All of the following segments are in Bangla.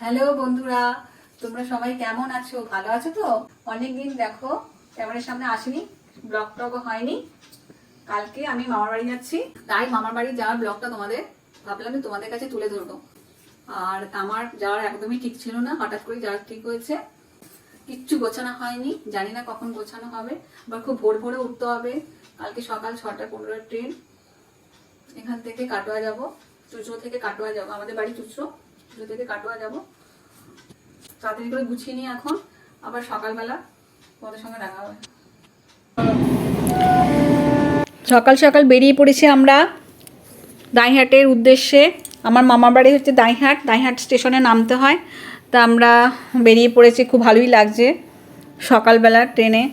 হ্যালো বন্ধুরা, তোমরা সবাই কেমন আছো? ভালো আছো তো? অনেকদিন দেখো ক্যামেরার সামনে আসিনি, ব্লগ টগও হয়নি। কালকে আমি মামার বাড়ি যাচ্ছি, তাই মামার বাড়ি যাওয়ার ব্লগটা ভাবলাম তোমাদের কাছে তুলে ধরবো। আর আমার যাওয়ার একদমই ঠিক ছিল না, হঠাৎ করে যাওয়ার ঠিক হয়েছে। কিচ্ছু গোছানো হয়নি, জানি না কখন গোছানো হবে। আবার খুব ভোর ভোরে উঠতে হবে। কালকে সকাল 6:15 ট্রেন। এখান থেকে কাটোয়া যাব, চুচড়ো থেকে কাটোয়া যাবো। আমাদের বাড়ি চুচড়ো থেকে কাটোয়া যাব। তাড়াতাড়ি করে গুছিয়ে নিয়ে এখন আবার সকালবেলা তোমাদের সঙ্গে দেখা হবে। সকাল সকাল বেরিয়ে পড়েছি আমরা দাইহাটের উদ্দেশ্যে। আমার মামার বাড়ি হচ্ছে দাইহাট স্টেশনে নামতে হয়। তা আমরা বেরিয়ে পড়েছি, খুব ভালোই লাগছে সকালবেলা ট্রেনে।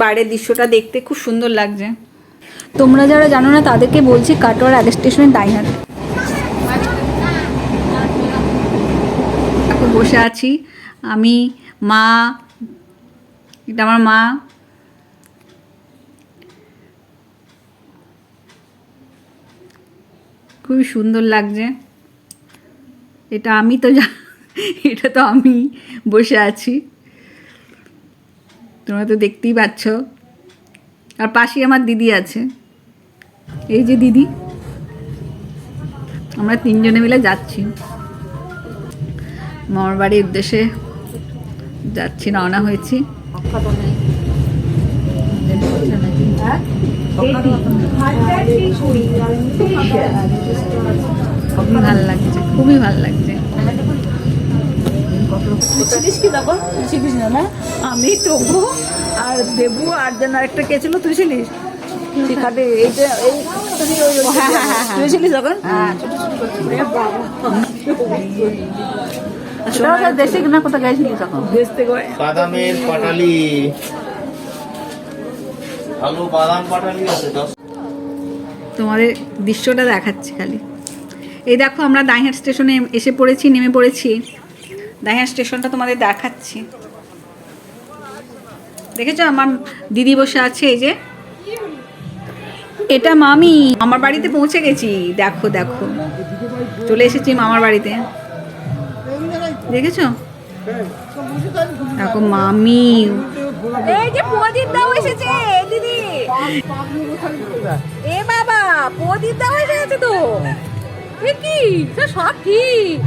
বাইরের দৃশ্যটা দেখতে খুব সুন্দর লাগছে। তোমরা যারা জানো না তাদেরকে বলছি, কাটোয়ার আগে স্টেশনে দাইহাট। এখন বসে আছি আমি, মা, এটা আমার মা, খুবই সুন্দর লাগছে। এটা আমি তো এটা তো আমি বসে আছি, তোমরা তো দেখতেই পাচ্ছ। আর পাশেই আমার দিদি আছে, এই যে দিদি। আমরা তিনজনে মিলে যাচ্ছি মামার বাড়ির উদ্দেশ্যে, যাচ্ছি, রওনা হয়েছি। খুবই ভালো লাগছে, খুবই ভালো লাগছে। আমি তবু আর দেবু আর যেন আরেকটা কে ছিল, তুই ছিলিস দেশে কিনা কোথায় গেছিলি তখন? দেশ থেকে বাদামের পাটালি, আলু বাদাম পাটালি আছে। তোমাদের দৃশ্যটা দেখাচ্ছি খালি। এই দেখো আমরা দাইহাট স্টেশনে এসে পড়েছি, নেমে পড়েছি। দাইহাট স্টেশনটা তোমাদের দেখাচ্ছি। দেখেছো আমার দিদি বসে আছে, এই যে এটা মামি। আমার বাড়িতে পৌঁছে গেছি, দেখো দেখো চলে এসেছি মামার বাড়িতে, দেখেছো? দেখো মামি, এই যে প্রদীপ দাও এসেছে দিদি। এ বাবা, প্রদীপ দাও এসেছে তো, এ কি সব ঠিক।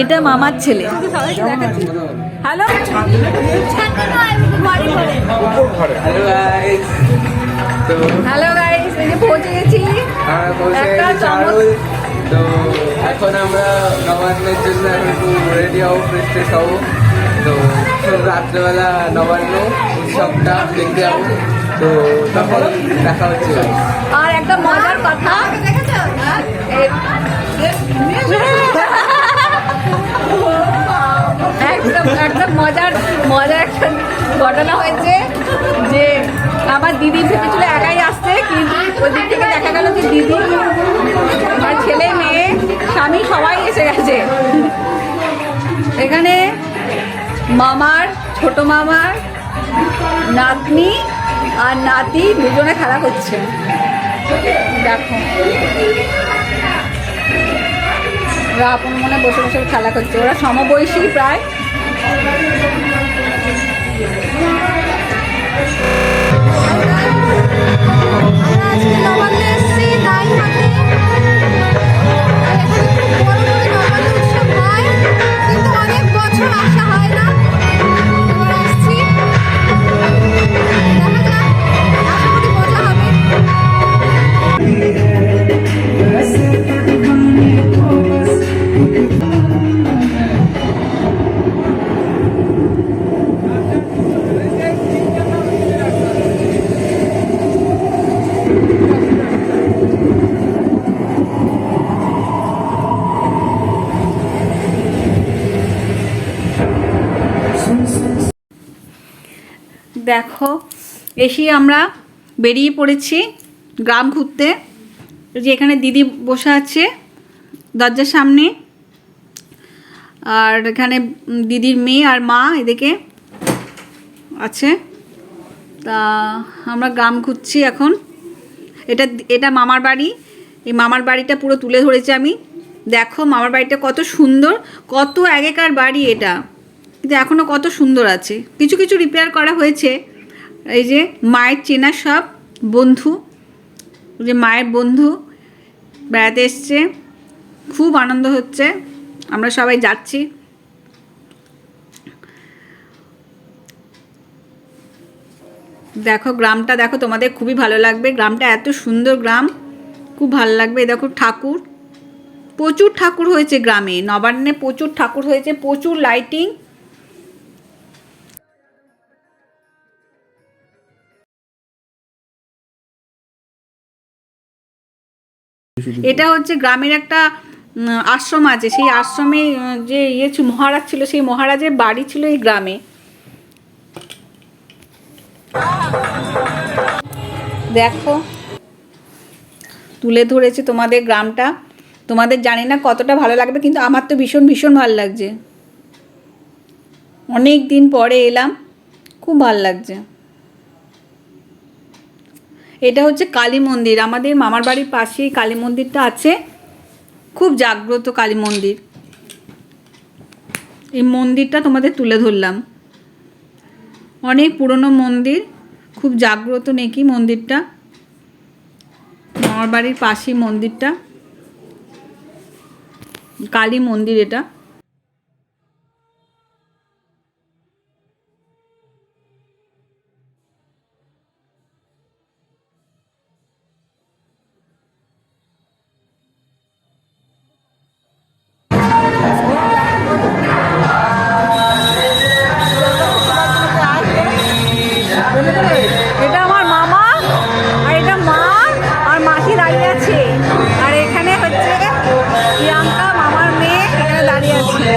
এটা মামার ছেলে। হ্যালো হ্যালো গাইস, এই যে পৌঁছে গেছি। তো এখন আমরা নবান্নের জন্য এখন একটু রেডি হবো, ফ্রেশ হবো। তো রাত্রেবেলা নবান্ন উৎসবটা দেখতে যাবো, তো তখন দেখা হচ্ছে। আর একটা মজার কথা, একটা মজার একটা ঘটনা হয়েছে যে আমার দিদি ভেবেছিল একাই আসছে, কিন্তু ওই দিক থেকে দেখা গেল যে দিদি, আমার ছেলে, মেয়ে, স্বামী সবাই এসে গেছে। এখানে মামার, ছোট মামার নাতনি আর নাতি দুজনে খেলা করছে, দেখো। ওরা আপন মনে বসে বসে খেলা করছে, ওরা সমবয়সী প্রায়। দেখো এসেই আমরা বেরিয়ে পড়েছি গ্রাম ঘুরতে। যে এখানে দিদি বসে আছে দরজার সামনে, আর এখানে দিদির মেয়ে আর মা এদিকে আছে। তা আমরা গ্রাম ঘুরছি এখন। এটা মামার বাড়ি। এই মামার বাড়িটা পুরো তুলে ধরেছি আমি। দেখো মামার বাড়িটা কত সুন্দর, কত আগেকার বাড়ি এটা, কিন্তু এখনও কত সুন্দর আছে। কিছু কিছু রিপেয়ার করা হয়েছে। এই যে মায়ের চেনা সব বন্ধু, যে মায়ের বন্ধু বেড়াতে এসছে, খুব আনন্দ হচ্ছে, আমরা সবাই যাচ্ছি। দেখো গ্রামটা দেখো, তোমাদের খুবই ভালো লাগবে। গ্রামটা এত সুন্দর গ্রাম, খুব ভালো লাগবে। দেখো ঠাকুর, প্রচুর ঠাকুর হয়েছে গ্রামে, নবান্নে প্রচুর ঠাকুর হয়েছে, প্রচুর লাইটিং। এটা হচ্ছে গ্রামের একটা আশ্রম আছে, সেই আশ্রমে যে মহারাজ ছিল, সেই মহারাজের বাড়ি ছিল এই গ্রামে। দেখো তুলে ধরেছে তোমাদের গ্রামটা। তোমাদের জানি না কতটা ভালো লাগবে, কিন্তু আমার তো ভীষণ ভীষণ ভালো লাগছে। অনেক দিন পরে এলাম, খুব ভালো লাগছে। এটা হচ্ছে কালী মন্দির, আমাদের মামার বাড়ির পাশেই কালী মন্দিরটা আছে, খুব জাগ্রত কালী মন্দির। এই মন্দিরটা তোমাদের তুলে ধরলাম, অনেক পুরনো মন্দির, খুব জাগ্রত নাকি মন্দিরটা। মামার বাড়ির পাশেই মন্দিরটা, কালী মন্দির এটা। এটা আমার মামা, আর এটা মা আর মাসি দাঁড়িয়ে আছে, আর এখানে হচ্ছে প্রিয়াঙ্কা মামার মেয়ে এখানে দাঁড়িয়ে আছে।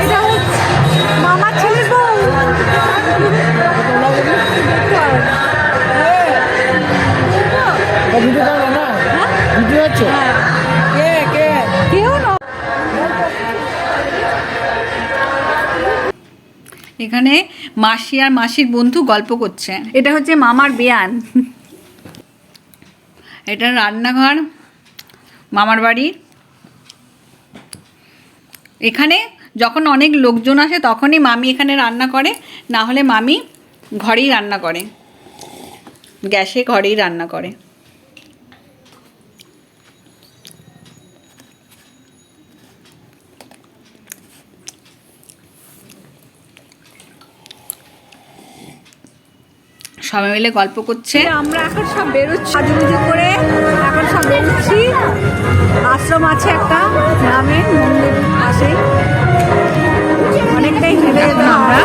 এটা হচ্ছে মামার ছেলের বউ। কেউ না, এখানে মাসি আর মাসির বন্ধু গল্প করছে। এটা হচ্ছে মামার বেয়ান, এটা রান্নাঘর মামার বাড়ির। এখানে যখন অনেক লোকজন আসে তখনই মামি এখানে রান্না করে, না হলে মামি ঘরেই রান্না করে, গ্যাসে ঘরেই রান্না করে। সবাই মিলে গল্প করছে। আমরা এখন সব বেরোচ্ছি, সাজুগুজু করে এখন সব বেরোচ্ছি। আশ্রম আছে একটা গ্রামে, মন্দির পাশে, অনেকটাই হেঁটে যেতাম আমরা।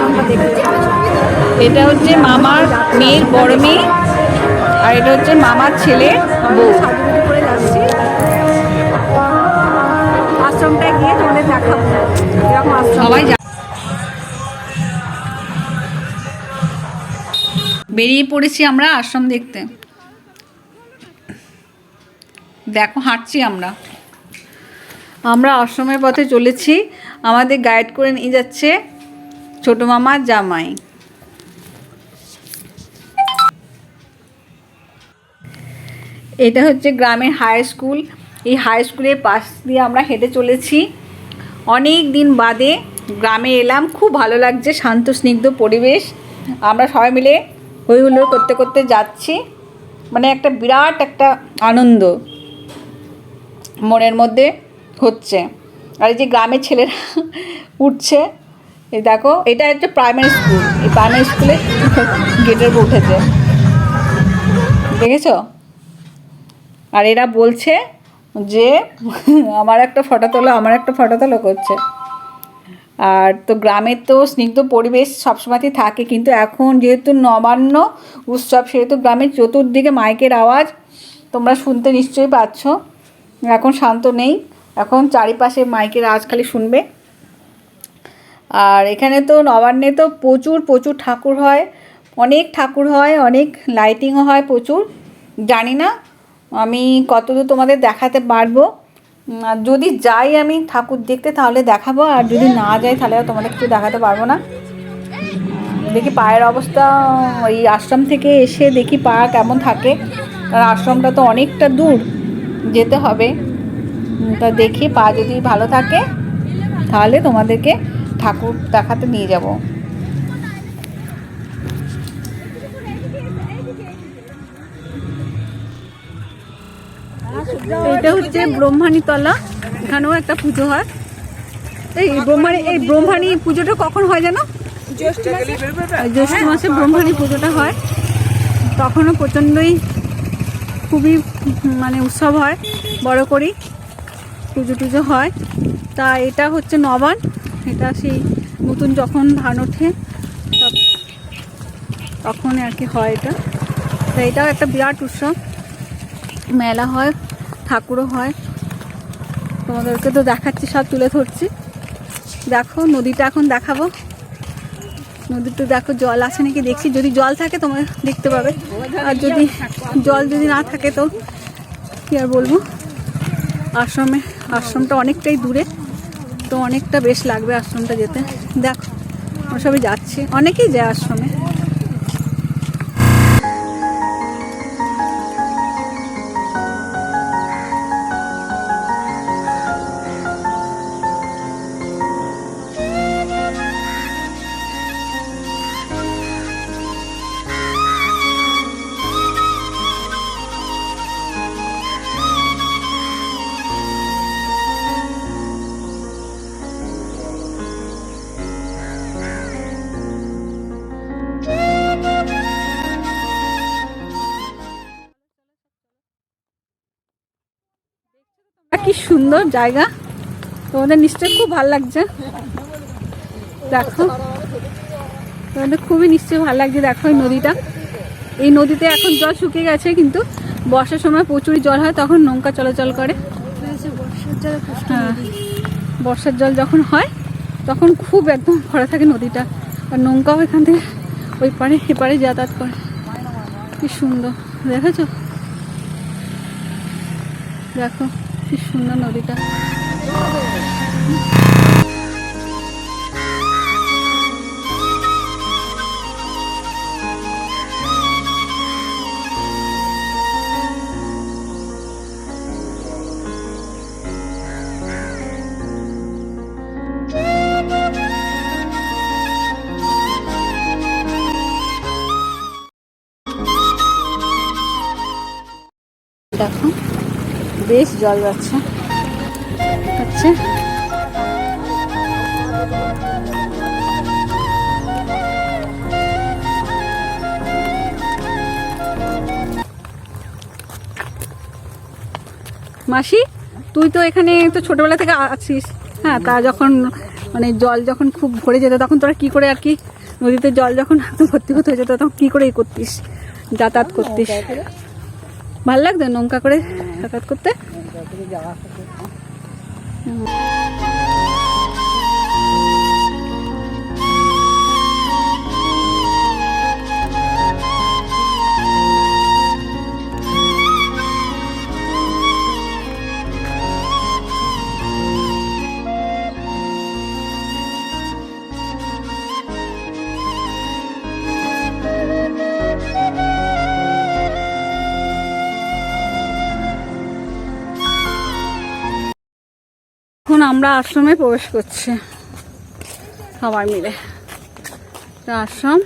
এটা হচ্ছে মামার মেয়ের বড় মেয়ে, আর এটা হচ্ছে মামার ছেলে বউ। সাজুগুজু করে যাচ্ছি, আশ্রমটায় গিয়ে তোমাদের দেখাবো এরকম আশ্রম। সবাই বেরিয়ে পড়েছি আমরা আশ্রম দেখতে। দেখো হাঁটছি আমরা আশ্রমের পথে চলেছি। আমাদের গাইড করে নিয়ে যাচ্ছে ছোট মামার জামাই। এটা হচ্ছে গ্রামের হাই স্কুল। এই হাই স্কুলের পাশ দিয়ে আমরা হেঁটে চলেছি। অনেক দিন বাদে গ্রামে এলাম, খুব ভালো লাগছে, শান্ত স্নিগ্ধ পরিবেশ। আমরা সবাই মিলে হই হুল্লোড় করতে করতে যাচ্ছি, মানে একটা বিরাট একটা আনন্দ মনের মধ্যে হচ্ছে। আর এই যে গ্রামের ছেলেরা উঠছে, এই দেখো এটা একটা প্রাইমারি স্কুল, এই প্রাইমারি স্কুলে গেটের উপর উঠেছে, দেখেছো? আর এরা বলছে যে আমার একটা ফটো তোলো করছে। আর তো গ্রামের তো স্নিগ্ধ পরিবেশ সবসময়ই থাকে, কিন্তু এখন যেহেতু নবান্ন উৎসব, সেহেতু গ্রামের চতুর্দিকে মাইকের আওয়াজ তোমরা শুনতে নিশ্চয়ই পাচ্ছ। এখন শান্ত নেই, এখন চারিপাশে মাইকের আওয়াজ খালি শুনবে। আর এখানে তো নবান্নে তো প্রচুর ঠাকুর হয়, অনেক ঠাকুর হয়, অনেক লাইটিংও হয় প্রচুর। জানি না আমি কতদূর তোমাদের দেখাতে পারবো। আর যদি যাই আমি ঠাকুর দেখতে তাহলে দেখাবো, আর যদি না যাই তাহলে আর তোমাদের কিছু দেখাতে পারবো না। দেখি পায়ের অবস্থা, ওই আশ্রম থেকে এসে দেখি পা কেমন থাকে, কারণ আশ্রমটা তো অনেকটা দূর যেতে হবে। তা দেখি পা যদি ভালো থাকে তাহলে তোমাদেরকে ঠাকুর দেখাতে নিয়ে যাব। এটা হচ্ছে ব্রহ্মাণীতলা, এখানেও একটা পুজো হয়। এই ব্রহ্মাণী পুজোটা কখন হয় জানো? জ্যৈষ্ঠ মাসে ব্রহ্মাণী পুজোটা হয়, তখনও প্রচণ্ডই খুবই মানে উৎসব হয়, বড় করি পুজো টুজো হয়। তা এটা হচ্ছে নবান, এটা সেই নতুন যখন ধান ওঠে তখন আর কি হয় এটা। তা এটাও একটা বিরাট উৎসব, মেলা হয়, ঠাকুরও হয়। তোমাদেরকে তো দেখাচ্ছি, সব তুলে ধরছি। দেখো নদীটা এখন দেখাবো, নদীতে দেখো জল আছে নাকি দেখছি, যদি জল থাকে তোমরা দেখতে পাবে, আর যদি জল না থাকে তো কি আর বলবো। আশ্রমটা অনেকটাই দূরে, তো অনেকটা বেশ লাগবে আশ্রমটা যেতে। দেখো আমরা সবাই যাচ্ছি, অনেকেই যায় আশ্রমে। কি সুন্দর জায়গা, তোমাদের নিশ্চয়ই খুব ভালো লাগছে। দেখো তোমাদের খুবই নিশ্চয়ই ভালো লাগছে। দেখো এই নদীটা, এই নদীতে এখন জল শুকিয়ে গেছে, কিন্তু বর্ষার সময় প্রচুর জল হয়, তখন নৌকা চলাচল করে। হ্যাঁ, বর্ষার জল যখন হয় তখন খুব একদম ভরা থাকে নদীটা, আর নৌকাও এখান থেকে ওই পারে এপারে যাতায়াত করে। কি সুন্দর দেখেছো, দেখো কি সুন্দর নদীটা। দেখো বেশ জল যাচ্ছে হচ্ছে। মাসি তুই তো এখানে তো ছোটবেলা থেকে আছিস, হ্যাঁ, তা যখন মানে জল যখন খুব ভরে যেত তখন তোরা কি করে আর কি, নদীতে জল যখন ভর্তি হয়ে যেত তখন কি করে করতিস, যাতায়াত করতিস? ভাল লাগতো নৌকা করে যাতায়াত করতে? এখন আমরা আশ্রমে প্রবেশ করছি সবাই মিলে। আশ্রম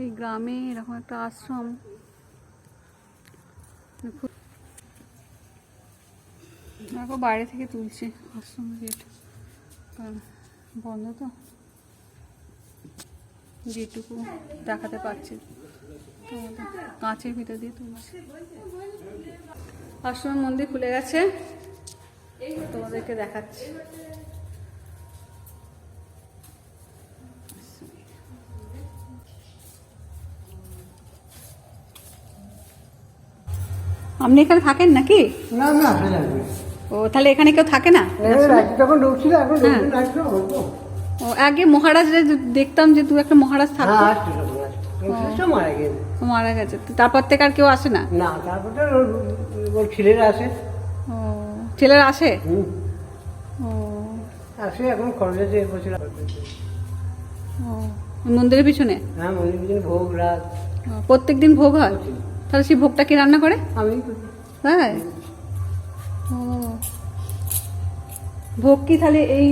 এই গ্রামে এরকম একটা আশ্রম, দেখো বাইরে থেকে তুলছে আশ্রম গেট। বন্ধ তো, যেটুকু দেখাতে পারছি তোমাদের কাঁচের ভিতর দিয়ে তুলছি। আশ্রমের মন্দির খুলে গেছে, তোমাদেরকে দেখাচ্ছি। আপনি এখানে থাকেন নাকি? না না ও তাহলে এখানে কেউ থাকে না? তখন ঢুকছিল, এখন হ্যাঁ। অল্প। ও আগে মহারাজরা দেখতাম যে দু একটা মহারাজ থাকতো, হ্যাঁ আসছে সব মারা গেছে। মারা গেছে তো তারপর থেকে আর কেউ আসে না? না তারপর তো ওর ছেলেরা আসে। ও ছেলেরা আসে? হুম, ও আসে এখন খরচে বছর। ও মন্দিরের পিছনে? হ্যাঁ মন্দির পিছনে ভোগ রাত প্রত্যেক দিন ভোগ হয়? তাহলে সেই ভোগটা কি রান্না করে? আমি হ্যাঁ। ও ভোগ কি তাহলে এই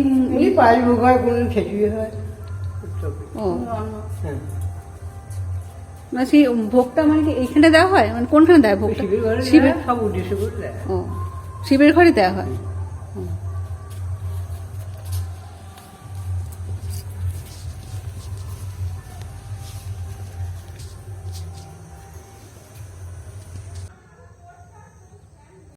পায়েস ভোগ হয়, কোনদিন খিচুড়ি হয়। ও হ্যাঁ মানে সেই ভোগটা মানে কি এইখানে দেওয়া হয়, মানে কোনখানে দেয় ভোগটা? শিবের ঘরে শিবের, সব উদ্দেশ্য করে দেয়। ও শিবের ঘরে দেওয়া হয়। ও।